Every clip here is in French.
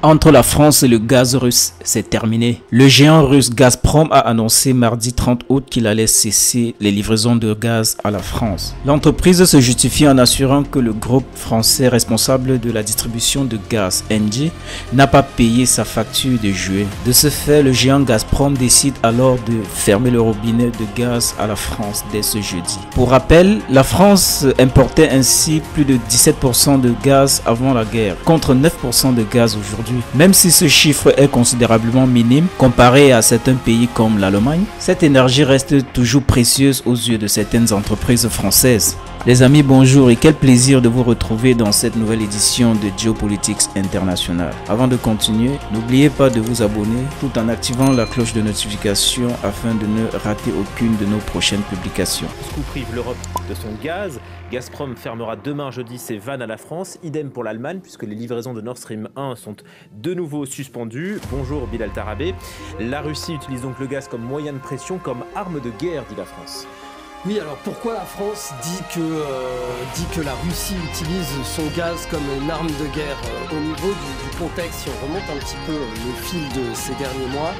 Entre la France et le gaz russe, c'est terminé. Le géant russe Gazprom a annoncé mardi 30 août qu'il allait cesser les livraisons de gaz à la France. L'entreprise se justifie en assurant que le groupe français responsable de la distribution de gaz, Engie, n'a pas payé sa facture de juillet. De ce fait, le géant Gazprom décide alors de fermer le robinet de gaz à la France dès ce jeudi. Pour rappel, la France importait ainsi plus de 17% de gaz avant la guerre, contre 9% de gaz aujourd'hui. Même si ce chiffre est considérablement minime comparé à certains pays comme l'Allemagne, cette énergie reste toujours précieuse aux yeux de certaines entreprises françaises. Les amis, bonjour et quel plaisir de vous retrouver dans cette nouvelle édition de Geopolitics International. Avant de continuer, n'oubliez pas de vous abonner tout en activant la cloche de notification afin de ne rater aucune de nos prochaines publications. Moscou prive l'Europe de son gaz. Gazprom fermera demain jeudi ses vannes à la France. Idem pour l'Allemagne puisque les livraisons de Nord Stream 1 sont de nouveau suspendues. Bonjour Bilal Tarabé. La Russie utilise donc le gaz comme moyen de pression, comme arme de guerre, dit la France. Oui, alors pourquoi la France dit que la Russie utilise son gaz comme une arme de guerre au niveau du contexte, si on remonte un petit peu le fil de ces derniers mois,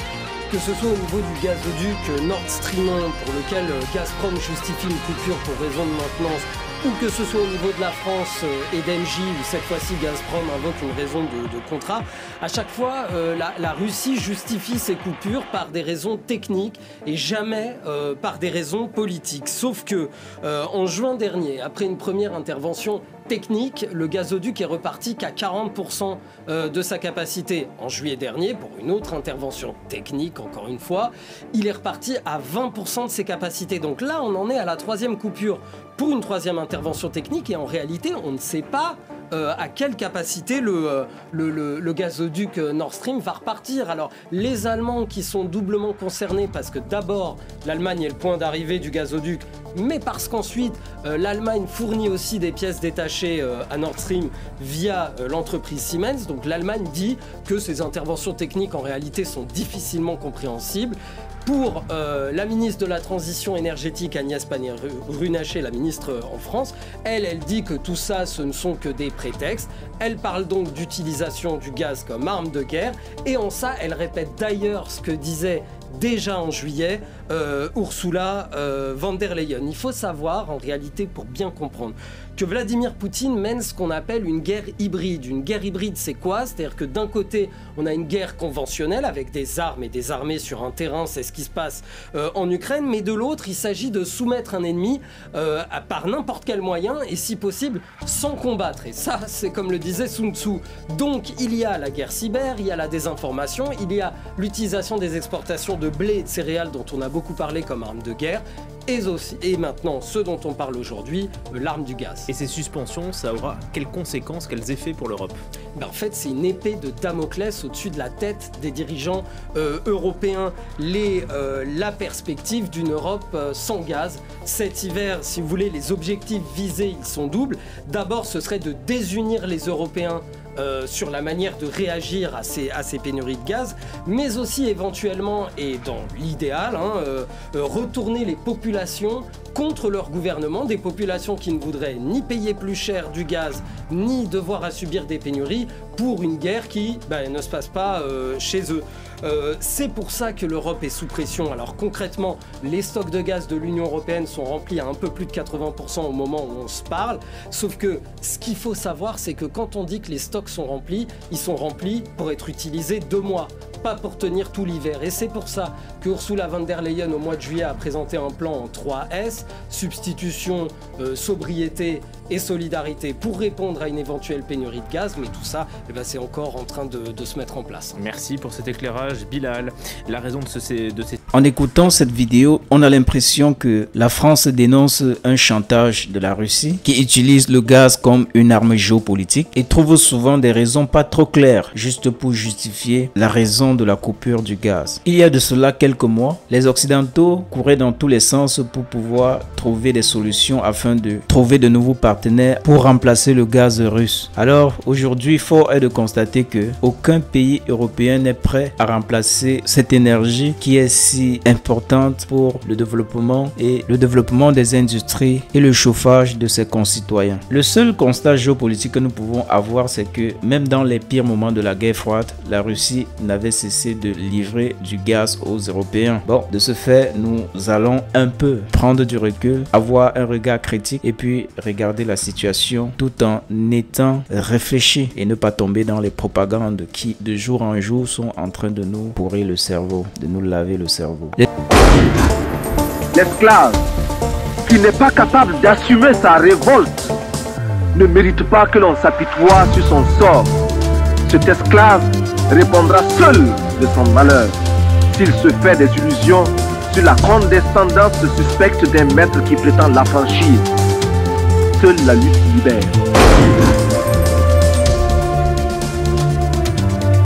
que ce soit au niveau du gazoduc Nord Stream 1 pour lequel Gazprom justifie une coupure pour raison de maintenance, ou que ce soit au niveau de la France et d'Engie, où cette fois-ci Gazprom invoque une raison de contrat, à chaque fois la Russie justifie ses coupures par des raisons techniques et jamais par des raisons politiques. Sauf que en juin dernier, après une première intervention technique, le gazoduc est reparti qu'à 40% de sa capacité. En juillet dernier, pour une autre intervention technique, encore une fois, il est reparti à 20% de ses capacités. Donc là, on en est à la troisième coupure pour une troisième intervention technique et en réalité, on ne sait pas à quelle capacité le gazoduc Nord Stream va repartir. Alors, les Allemands qui sont doublement concernés parce que d'abord, l'Allemagne est le point d'arrivée du gazoduc, mais parce qu'ensuite, l'Allemagne fournit aussi des pièces détachées à Nord Stream via l'entreprise Siemens. Donc l'Allemagne dit que ces interventions techniques en réalité sont difficilement compréhensibles. Pour la ministre de la Transition énergétique Agnès Pannier-Runacher, la ministre en France, elle dit que tout ça, ce ne sont que des prétextes. Elle parle donc d'utilisation du gaz comme arme de guerre. Et en ça, elle répète d'ailleurs ce que disait déjà en juillet Ursula von der Leyen. Il faut savoir, en réalité, pour bien comprendre, que Vladimir Poutine mène ce qu'on appelle une guerre hybride. Une guerre hybride, c'est quoi? C'est-à-dire que d'un côté, on a une guerre conventionnelle avec des armes et des armées sur un terrain, c'est ce qui se passe en Ukraine, mais de l'autre, il s'agit de soumettre un ennemi par n'importe quel moyen et si possible sans combattre. Et ça, c'est comme le disait Sun Tzu. Donc, il y a la guerre cyber, il y a la désinformation, il y a l'utilisation des exportations de blé et de céréales dont on a beaucoup parlé comme arme de guerre, et maintenant, ce dont on parle aujourd'hui, l'arme du gaz. Et ces suspensions, ça aura quelles conséquences, quels effets pour l'Europe? En fait, c'est une épée de Damoclès au-dessus de la tête des dirigeants européens. La perspective d'une Europe sans gaz. Cet hiver, si vous voulez, les objectifs visés, ils sont doubles. D'abord, ce serait de désunir les Européens sur la manière de réagir à ces pénuries de gaz, mais aussi éventuellement, et dans l'idéal, retourner les populations contre leur gouvernement, des populations qui ne voudraient ni payer plus cher du gaz, ni devoir à subir des pénuries pour une guerre qui ne se passe pas chez eux. C'est pour ça que l'Europe est sous pression. Alors concrètement, les stocks de gaz de l'Union européenne sont remplis à un peu plus de 80% au moment où on se parle. Sauf que ce qu'il faut savoir, c'est que quand on dit que les stocks sont remplis, ils sont remplis pour être utilisés 2 mois, pas pour tenir tout l'hiver. Et c'est pour ça que Ursula von der Leyen, au mois de juillet, a présenté un plan en 3S, substitution, sobriété et solidarité, pour répondre à une éventuelle pénurie de gaz. Mais tout ça, c'est encore en train de se mettre en place. Merci pour cet éclairage, Bilal. La raison de ces... En écoutant cette vidéo, on a l'impression que la France dénonce un chantage de la Russie qui utilise le gaz comme une arme géopolitique et trouve souvent des raisons pas trop claires juste pour justifier la raison de la coupure du gaz. Il y a de cela quelques mois, les Occidentaux couraient dans tous les sens pour pouvoir trouver des solutions afin de trouver de nouveaux partenaires partenaire pour remplacer le gaz russe. Alors aujourd'hui, fort est de constater que aucun pays européen n'est prêt à remplacer cette énergie qui est si importante pour le développement des industries et le chauffage de ses concitoyens. Le seul constat géopolitique que nous pouvons avoir, c'est que même dans les pires moments de la guerre froide, la Russie n'avait cessé de livrer du gaz aux Européens. Bon, de ce fait, nous allons un peu prendre du recul, avoir un regard critique et puis regarder la situation tout en étant réfléchi et ne pas tomber dans les propagandes qui de jour en jour sont en train de nous pourrir le cerveau, de nous laver le cerveau. L'esclave qui n'est pas capable d'assumer sa révolte ne mérite pas que l'on s'apitoie sur son sort. Cet esclave répondra seul de son malheur s'il se fait des illusions sur la condescendance suspecte d'un maître qui prétend l'affranchir. Seule la lutte libère.